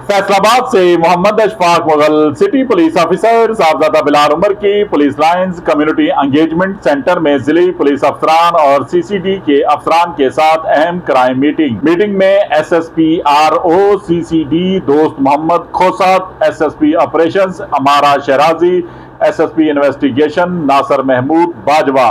फैसलाबाद से Mohammad Ashfaq Mughal city police officer Sahibzada Bilal Umar की police lines community engagement centre में जिले पुलिस अफसरान और सीसीडी के अफसरान के साथ अहम क्राइम मीटिंग में SSP RO CCD Dost Mohammad Khosat, SSP operations Amara Shahraji, SSP investigation Nasir Mahmood Bajwa,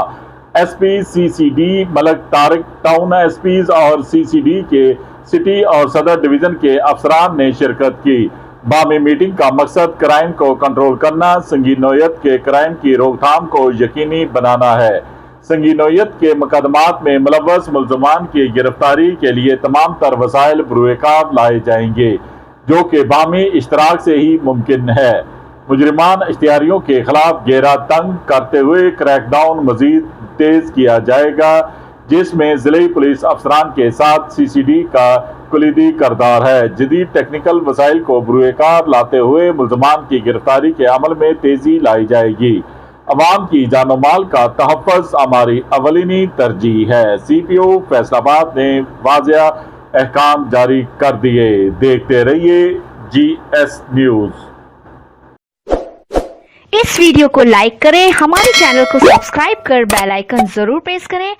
SP CCD Malik Tariq, town SPs और सीसीडी के सिटी और सदर डिवीजन के अफसरान ने शिरकत की। बामी मीटिंग का मकसद क्राइम को कंट्रोल करना, संगीन नौयत के क्राइम की रोकथाम को यकीनी बनाना है। संगीन नौयत के मुकदमात में मुलव्वस मुल्ज़मान की गिरफ्तारी के लिए तमाम तर वसाइल बरूएकार लाए जाएंगे, जो कि बामी इश्तराक से ही मुमकिन है। मुजरिमान इश्तिहारियों के खिलाफ घेरा तंग करते हुए क्रैकडाउन मजीद तेज किया जाएगा, जिसमें जिले पुलिस अफसरान के साथ सीसीडी का कुलीदी करदार है। जदीद टेक्निकल वसाइल को बरूएकार लाते हुए मुल्ज़मान की गिरफ्तारी के अमल में तेजी लाई जाएगी। अवाम की जानो माल का तहफ़्फ़ुज़ हमारी अवलिनी तरजीह है। सीपीओ फैसलाबाद ने वाज़िया अहकाम जारी कर दिए। देखते रहिए GS न्यूज़। इस वीडियो को लाइक करें, हमारे चैनल को सब्सक्राइब कर बेल आइकन जरूर प्रेस करें